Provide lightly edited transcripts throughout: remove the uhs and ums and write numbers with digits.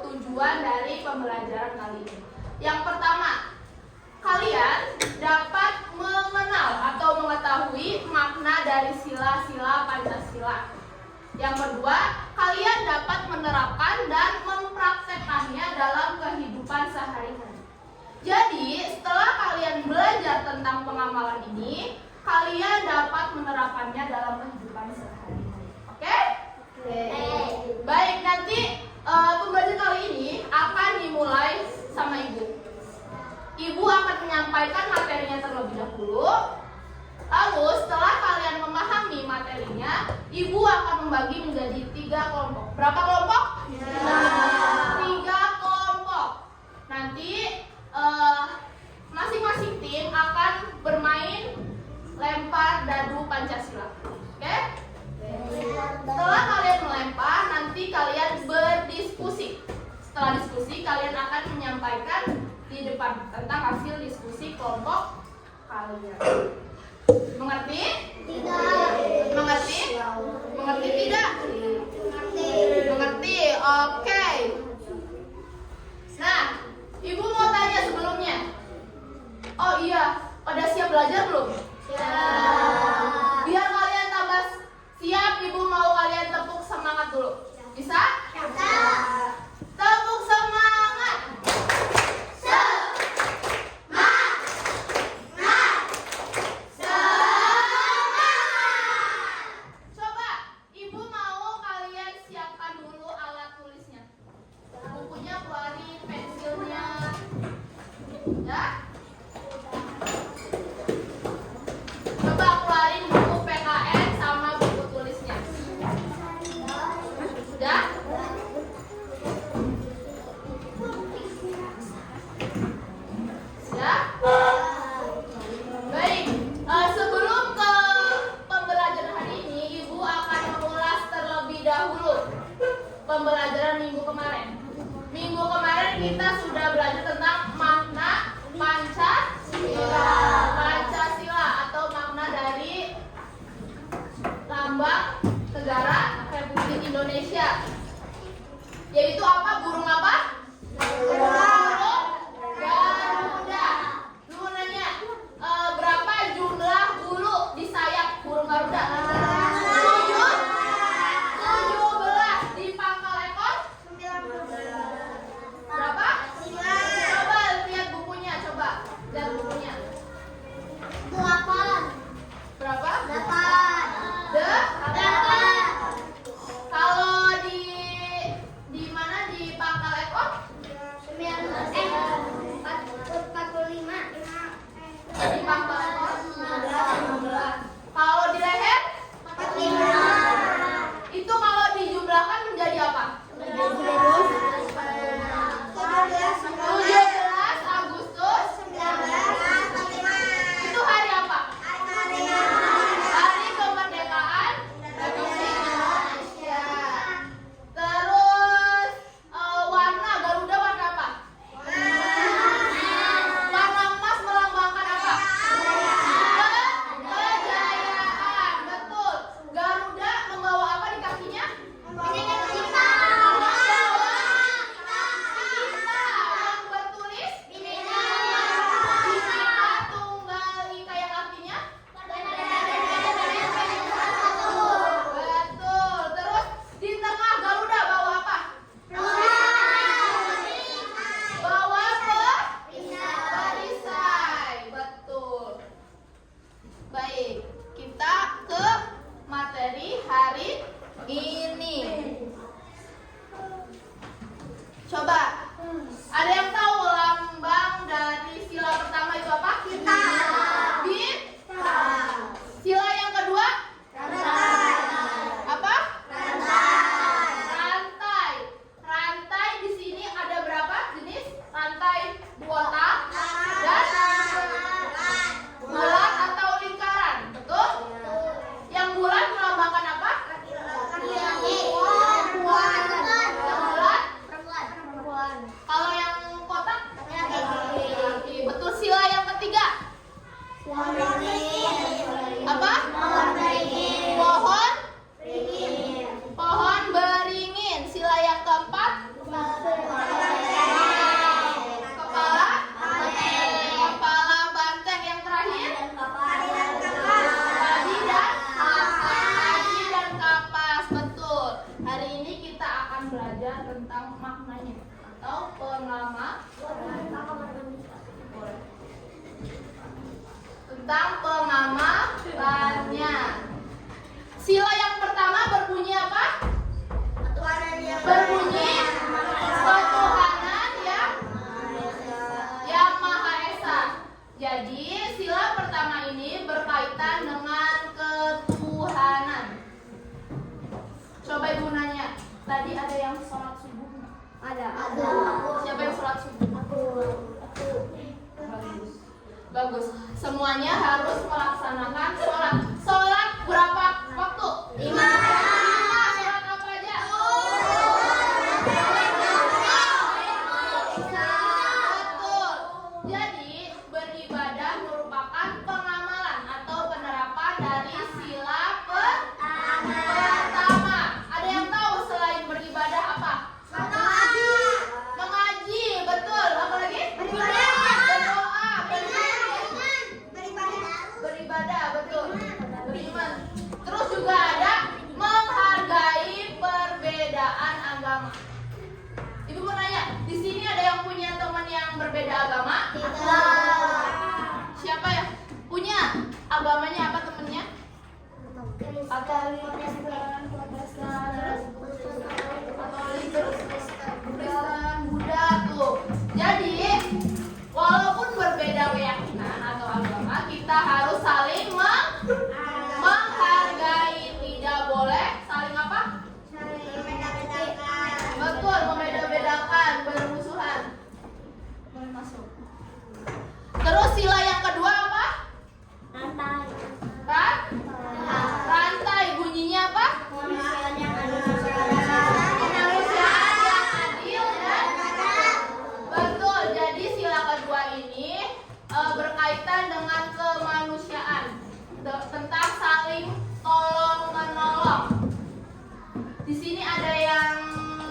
tujuan dari pembelajaran kali ini. Yang pertama, kalian dapat mengenal atau mengetahui makna dari sila-sila Pancasila. Yang kedua, kalian dapat menerapkan dan mempraktekkannya dalam kehidupan sehari-hari. Jadi, setelah kalian belajar tentang pengamalan ini, kalian dapat menerapkannya dalam kehidupan sehari-hari. Oke? Baik, nanti pembelajaran kali ini akan dimulai sama Ibu. Ibu akan menyampaikan materinya terlebih dahulu. Lalu setelah kalian memahami materinya, Ibu akan membagi menjadi 3 kelompok. Berapa kelompok? 3 kelompok. Nanti masing-masing tim akan bermain lempar dadu Pancasila. Oke? Setelah kalian melempar, nanti kalian berdiskusi. Setelah diskusi, kalian akan menyampaikan di depan tentang hasil diskusi kelompok kalian. Mengerti? Tidak. Mengerti? Mengerti tidak? Mengerti. Oke. Nah, Ibu mau tanya sebelumnya. Oh iya, pada siap belajar belum? Siap. Biar kalian tambah siap, Ibu mau kalian tepuk semangat dulu. Bisa? Tepuk semangat. Coba, Ibu mau kalian siapkan dulu alat tulisnya. Bukunya keluarin, pensilnya. Ya? Coba keluarin buku PKN sama buku tulisnya. Sudah? Sudah? Baik, sebelum ke pembelajaran hari ini, Ibu akan mengulas terlebih dahulu pembelajaran minggu kemarin. Minggu kemarin kita sudah belajar tentang makna Pancasila. Pancasila atau makna dari lambang negara Republik Indonesia. Yaitu apa? Burung apa? Burung Garuda. Lu nanya, berapa jumlah bulu di sayap burung Garuda? 17. Di pangkal ekor? Berapa? Coba lihat bukunya, coba. Lihat bukunya. 8. Berapa? 8. Kalau di mana di pangkal ekor? 45. Di pangkal ekor 15. Kalau di leher? 45. Itu kalau dijumlahkan menjadi apa? 17 17 Agustus. Itu hari apa? Hari kemerdekaan Republik Indonesia. Terus warna Garuda warna apa? Warna emas melambangkan apa? Kejayaan. Betul. Garuda membawa apa di kakinya? Cinta. Yang bertulis Bhinneka Tunggal Ika, yang artinya betul. Terus di tengah Garuda bawa apa? Bawa perisai. Betul. Baik, kita ke materi hari ini. Coba, ada yang tahu lambang dari sila pertama itu apa? Bintang. Sila yang kedua? Apa? Rantai. Rantai di sini ada berapa jenis? Rantai kotak dan bulat atau lingkaran. Betul? Yang bulat melambangkan apa? Yang bulat. Kalau yang kotak? Betul. Sila yang ketiga? Apa? Pohon beringin. Sila yang keempat? Bagus. Semuanya harus melaksanakan sholat. Sholat berapa waktu? 5. Sholat apa aja? Betul. Jadi beribadah merupakan pengamalan atau penerapan dari sila pertama. Ada yang tahu selain beribadah apa? Mengaji, betul. Apa lagi? Berdoa, beribadah, betul. Beriman. Terus juga ada menghargai perbedaan agama. Ibu mau nanya, di sini ada yang punya teman yang berbeda agama? Siapa ya? Punya? Agamanya apa temennya? Katolik, Kristen, Buddha tuh. Jadi walaupun berbeda keyakinan atau agama, kita harus saling menghargai. Tidak boleh saling apa? Betul, membeda-bedakan, bermusuhan. Boleh masuk. Terus sila yang kedua apa? Rantai. Bunyinya apa? Kemanusiaan yang adil dan betul. Jadi sila kedua ini berkaitan dengan kemanusiaan, tentang saling tolong menolong. Di sini ada yang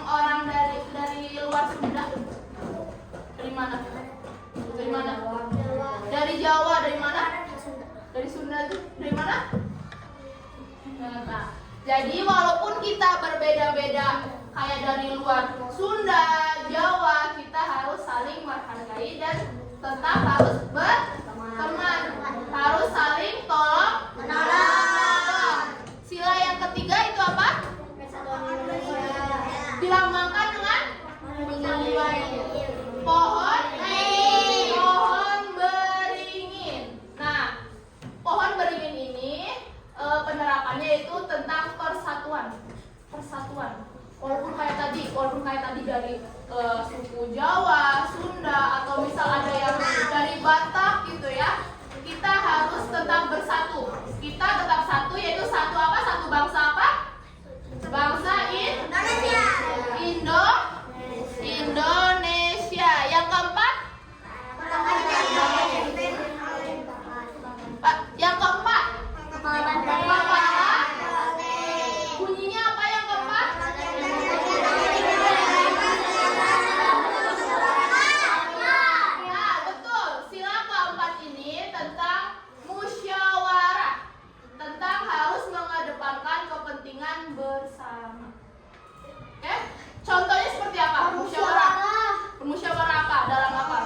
orang dari luar Sunda. Dari mana? Dari mana? Dari Jawa. Dari mana? Dari Sunda tuh. Dari mana? Nah, jadi walaupun kita berbeda-beda kayak dari luar Sunda, Jawa, kita harus saling menghargai dan tetap harus berteman, harus saling tolong menolong. Sila yang ketiga itu apa? Dilambangkan dengan pohon beringin. Nah, pohon beringin ini penerapannya itu tentang persatuan. Walaupun kayak tadi dari suku Jawa, Sunda, atau misal ada yang dari Batak gitu ya, kita harus tetap bersatu. Kita tetap satu, yaitu satu apa? Satu bangsa apa? Bangsa Indonesia. Yang keempat? Yang keempat? Bunyinya apa yang keempat? Nah, betul. Sila keempat ini tentang musyawarah, tentang harus mengedepankan kepentingan bersama. Oke? Contohnya seperti apa? Musyawarah. Musyawarah apa? Dalam apa?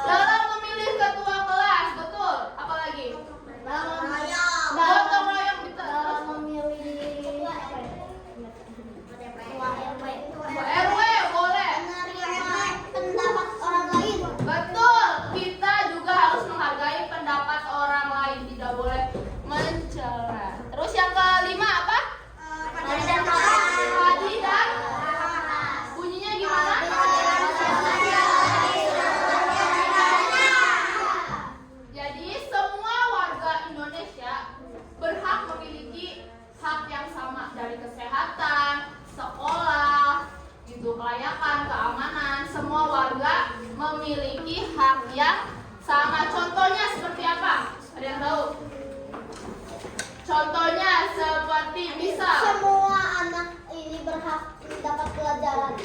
Dalam memilih ketua kelas, betul. Apa lagi? Gotong royong, betul. RW boleh. Betul. Kita juga harus menghargai pendapat orang lain, tidak boleh mencela. Terus yang kelima apa? Padi dan bunyinya gimana? Jadi semua warga Indonesia berhak memiliki hak yang sama, dari kesehatan, sekolah, gitu, kelayakan, keamanan. Semua warga memiliki hak yang sama. Contohnya seperti apa? Ada yang tahu? Contohnya seperti misal. Semua anak ini berhak mendapat pelajaran.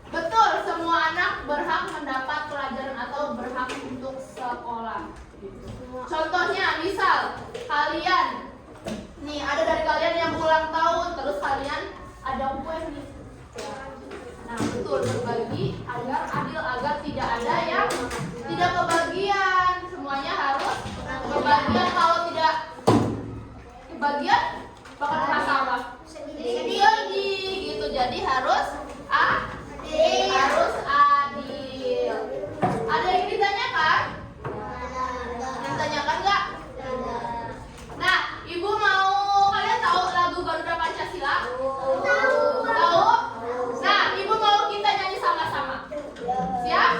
Betul, semua anak berhak mendapat pelajaran atau berhak untuk sekolah. Contohnya, misal kalian, nih ada dari kalian yang ulang tahun, terus kalian ada kue nih. Nah, betul, berbagi agar adil, agar tidak ada yang tidak kebagian. Semuanya harus kebagian. Kalau tidak kebagian, bakal merasa apa? Sedih gitu. Jadi harus adil. Ada yang ditanyakan? Ditanyakan nggak? Nah, Ibu mau, kalian tahu lagu Garuda Pancasila? Tahu? Nah, Ibu mau kita nyanyi sama-sama. Siap?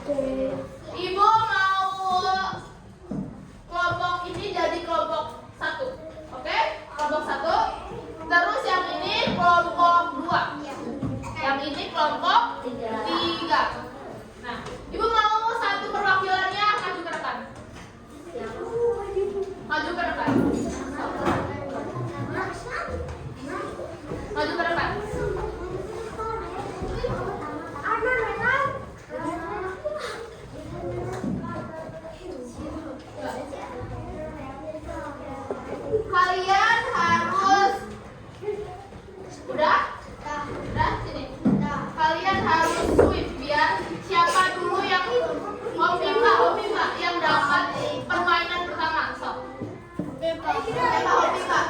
Ibu mau kelompok ini jadi kelompok 1. Oke? Kelompok 1. Terus yang ini kelompok 2. Yang ini kelompok 3. Nah, Ibu mau satu perwakilannya maju ke depan. Maju ke depan. Maju ke depan. Kalian harus udah sini. Kalian harus switch biar siapa dulu yang Om Bima yang dapat permainan pertama. Sok. Siapa Om Bima?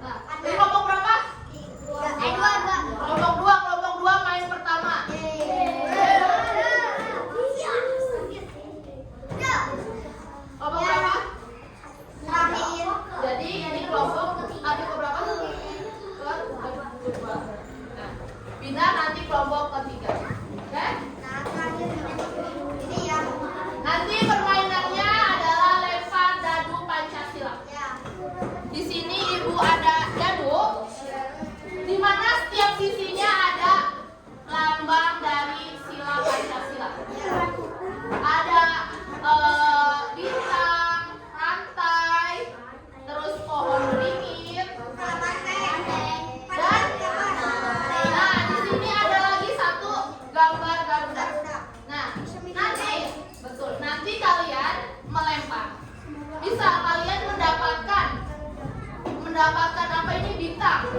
Nah, ini kelompok berapa? Kelompok 2 main pertama. Kelompok berapa? Jadi ini kelompok ada berapa? Kedua. Nah, Bina nanti kelompok ketiga. Oke? Nanti permainannya adalah lempar dadu Pancasila. Di sini Ibu ada dadu, di mana setiap sisinya ada lambang dari sila Pancasila. Ada bintang, rantai, terus pohon beringin, dan nah di sini ada lagi satu gambar Garuda. Nah nanti kalian melempar. Bisa kalian mendapatkan apa ini bintang.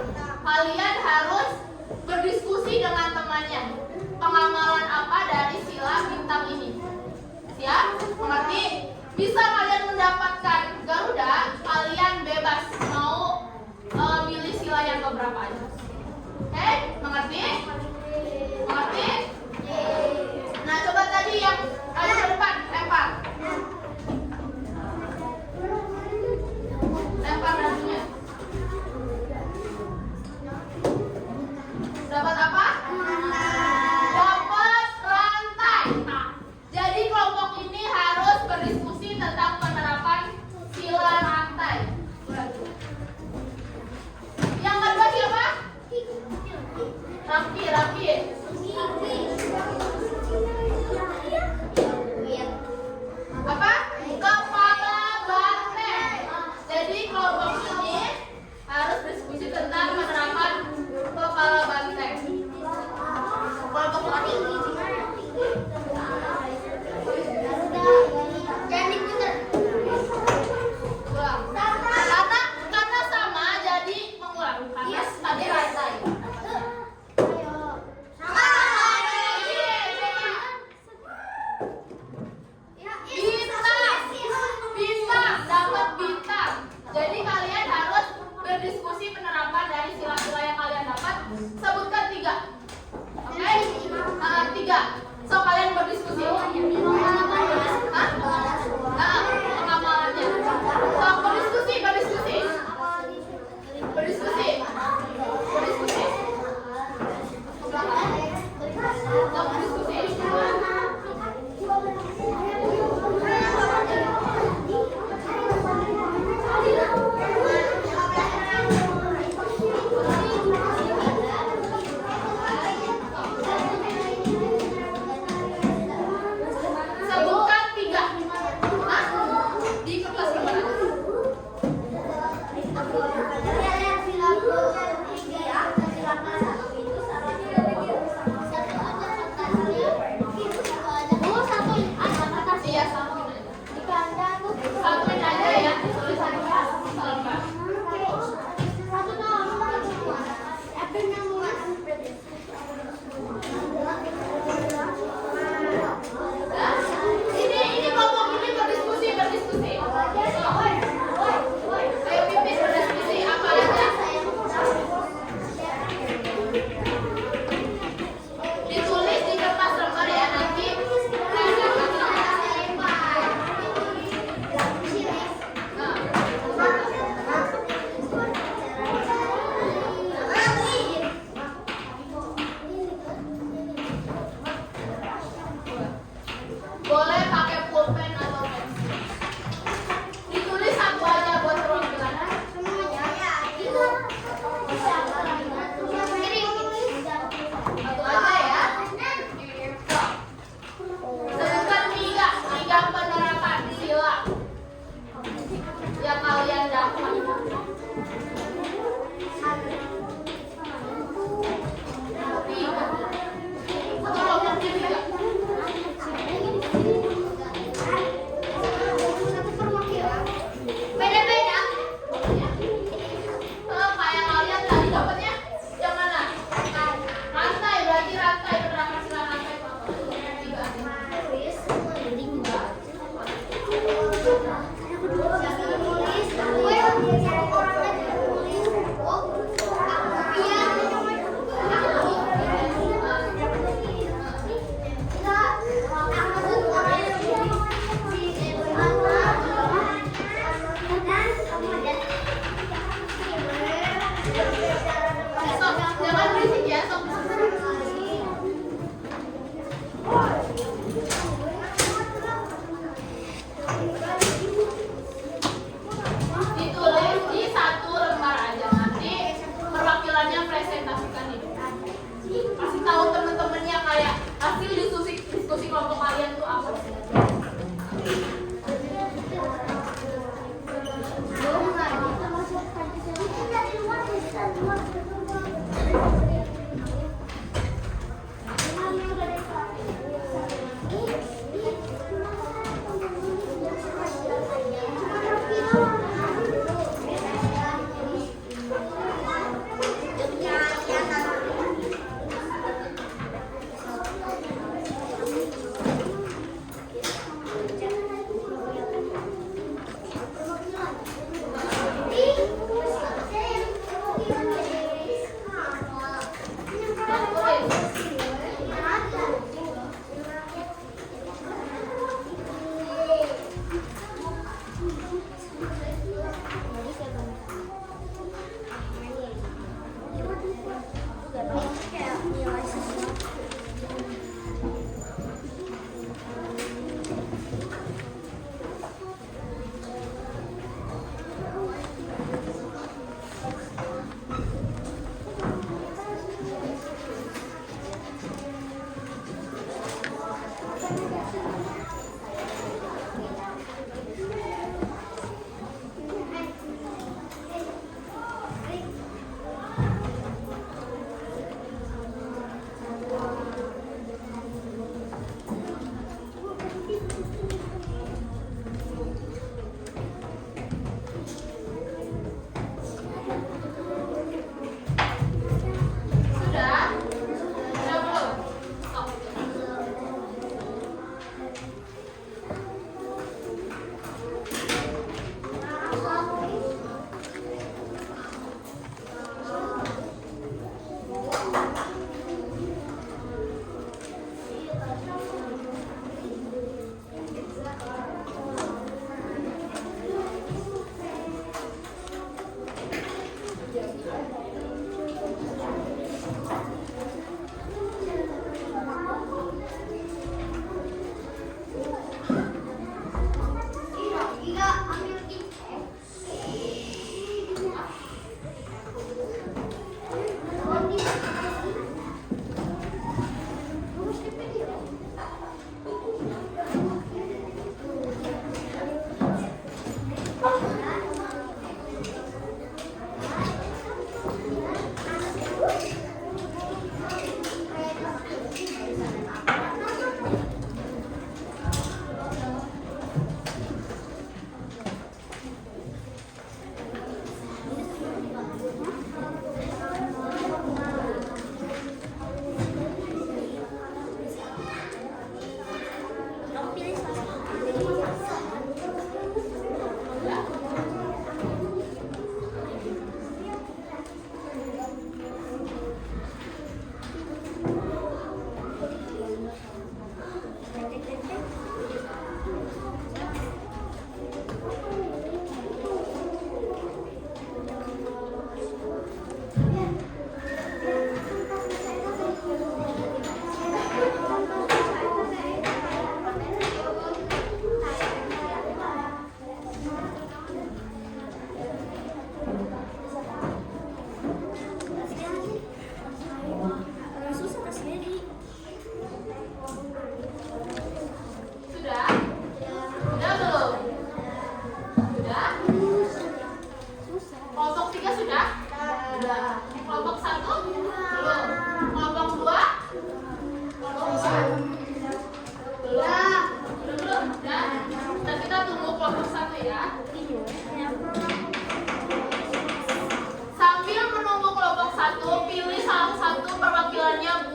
Kalian harus berdiskusi dengan temannya. Pengamalan apa dari sila bintang ini? Siap? Mengerti? Bisa kalian mendapatkan Garuda, kalian bebas mau milih sila yang keberapa aja. Oke? Mengerti? Mengerti? Nah, coba tadi yang ayo ke depan, lempar. Lempar dadunya. Dapat apa? Dapat rantai. Jadi kelompok ini harus berdiskusi tentang penerapan sila rantai. Yang kedua siapa? Raffi. Apa? Kepala banteng. Jadi kelompok ini harus diskusi tentang penerapan kepala banteng. Kelompok laki. Ulang. Karena sama jadi mengulang. Karena tadi rantai. Bintang dapat bintang. Jadi kalian harus berdiskusi penerapan dari sila-sila yang kalian dapat. Sebutkan 3. Oke? 3. So kalian berdiskusi. Pengamalannya. So berdiskusi. Sebutkan 3. Di kertas lembaran.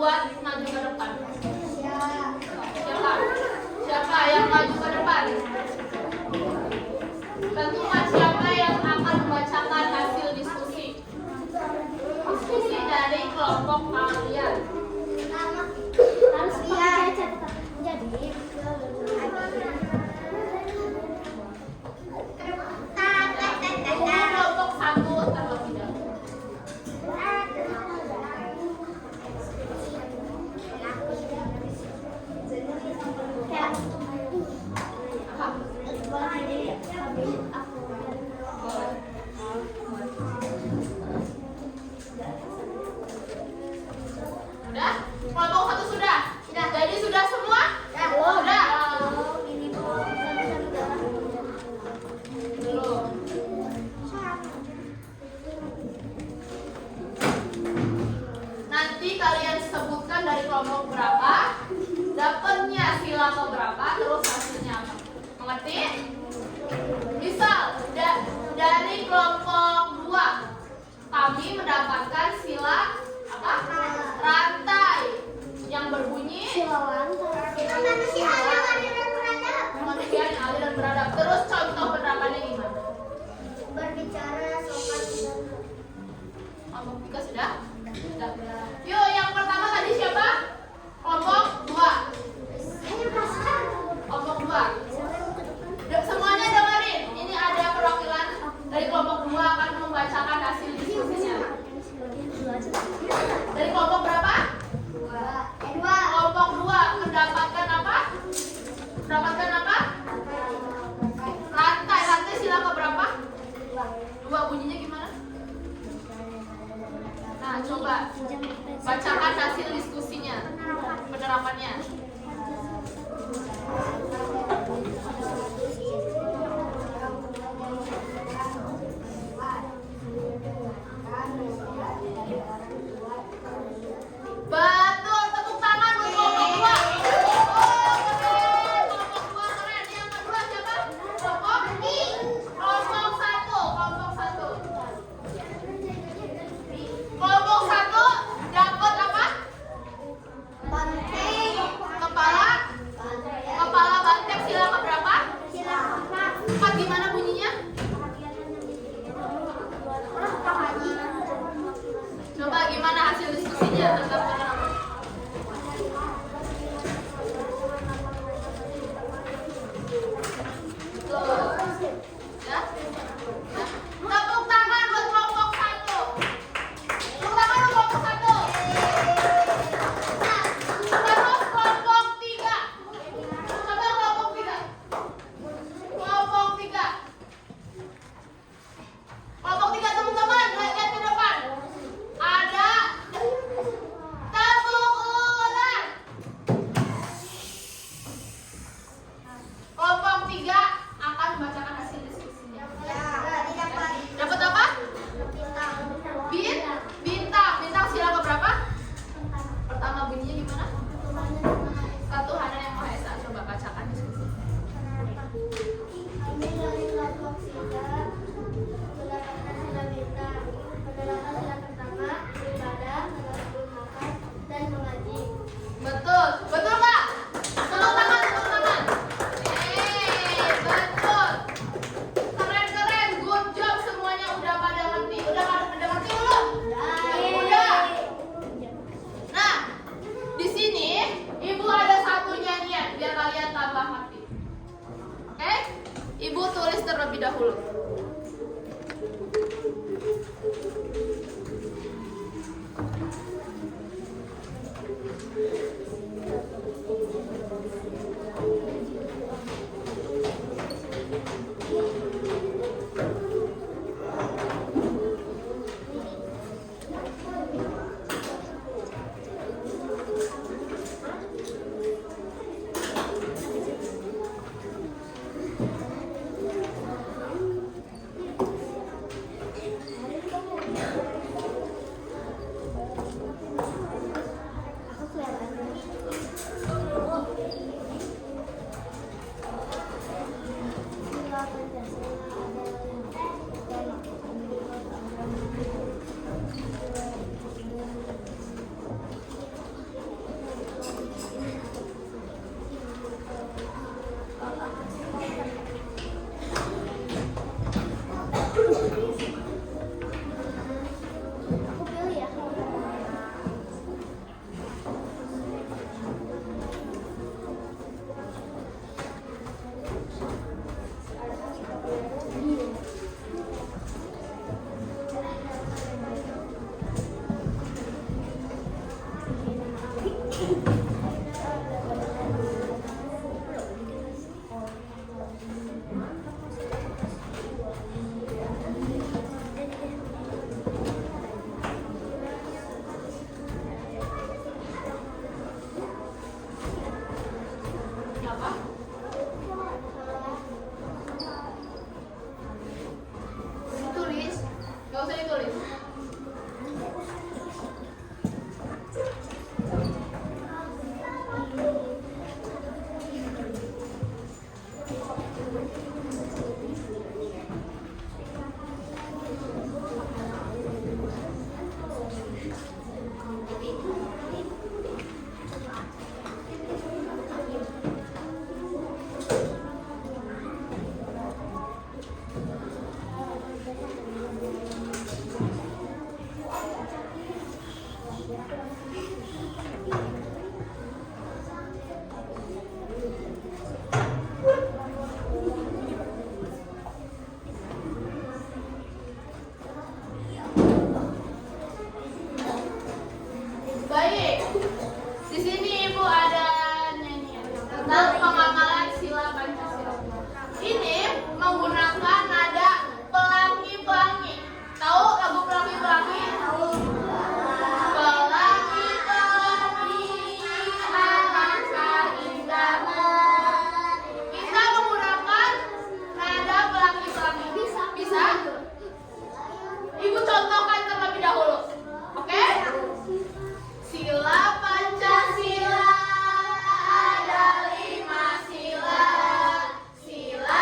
buat maju ke depan? Siapa? Siapa yang maju ke depan? Tentukan siapa yang akan membacakan hasil diskusi. Diskusi dari kelompok kalian. Harus pakai catatan. Jadi Tunggu kelompok satu terlebih dahulu. Sudah? Kelompok satu sudah? Sudah. Jadi sudah semua? Sudah. Belum. Nanti kalian sebutkan dari kelompok berapa, dapatnya sila keberapa, terus hasilnya apa. Mengerti? Misal dari kelompok 2 kami mendapatkan sila apa? Rantai yang berbunyi manusia yang adil dan beradab. Terus contoh penerapannya gimana? berbicara sopan. Kelompok 3 sudah? Sudah. Yuk, yang pertama tadi siapa? Kelompok 2. Kelompok 2. Semuanya dengerin. Ini ada perwakilan dari kelompok 2 akan membacakan hasil diskusinya. Dari kelompok berapa? 2. Kelompok 2 mendapatkan apa? Mendapatkan apa? Rantai. Rantai sila keberapa? 2. Bunyinya gimana? Nah, coba bacakan hasil diskusinya, penerapannya. Betul, tepuk tangan buat kelompok 2. Oh, keren. Kelompok 2 keren. Yang kedua siapa? Kelompok 1. Kelompok 1. Kelompok 1 dapat apa? Banteng. Kepala banteng. Apa? Ditulis? Gak usah ditulis. Baik, di sini Ibu ada nyanyian tentang pengamalan sila Pancasila. Ini menggunakan nada pelangi-pelangi. Tahu lagu pelangi-pelangi? Pelangi-pelangi, alangkah indahnya. Kita menggunakan nada pelangi-pelangi. Bisa? Ibu contohkan terlebih dahulu. Oke? Sila Pancasila ada 5 sila. Sila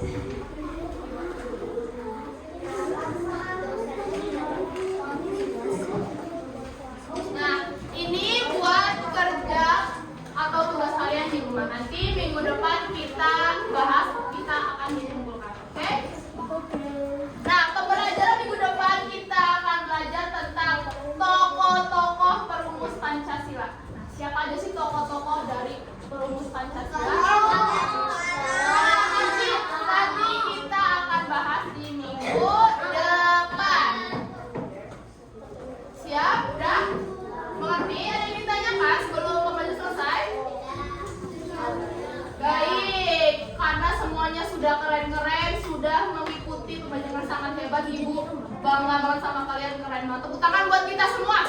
Nah, ini buat kerja atau tugas kalian di rumah. Nanti minggu depan kita bahas, kita akan dikumpulkan. Oke? Nah, pembelajaran minggu depan kita akan belajar tentang tokoh-tokoh perumus Pancasila. Nah, siapa aja sih tokoh-tokoh dari perumus Pancasila? Nanti kita akan bahas di minggu depan. Siap? Udah? Mengerti? Ada yang ditanyakan sebelum pembelajaran selesai? Baik, karena semuanya sudah keren-keren, sudah mengikuti pembelajaran sangat hebat, Ibu bangga banget sama kalian, keren banget. Tepuk tangan buat kita semua.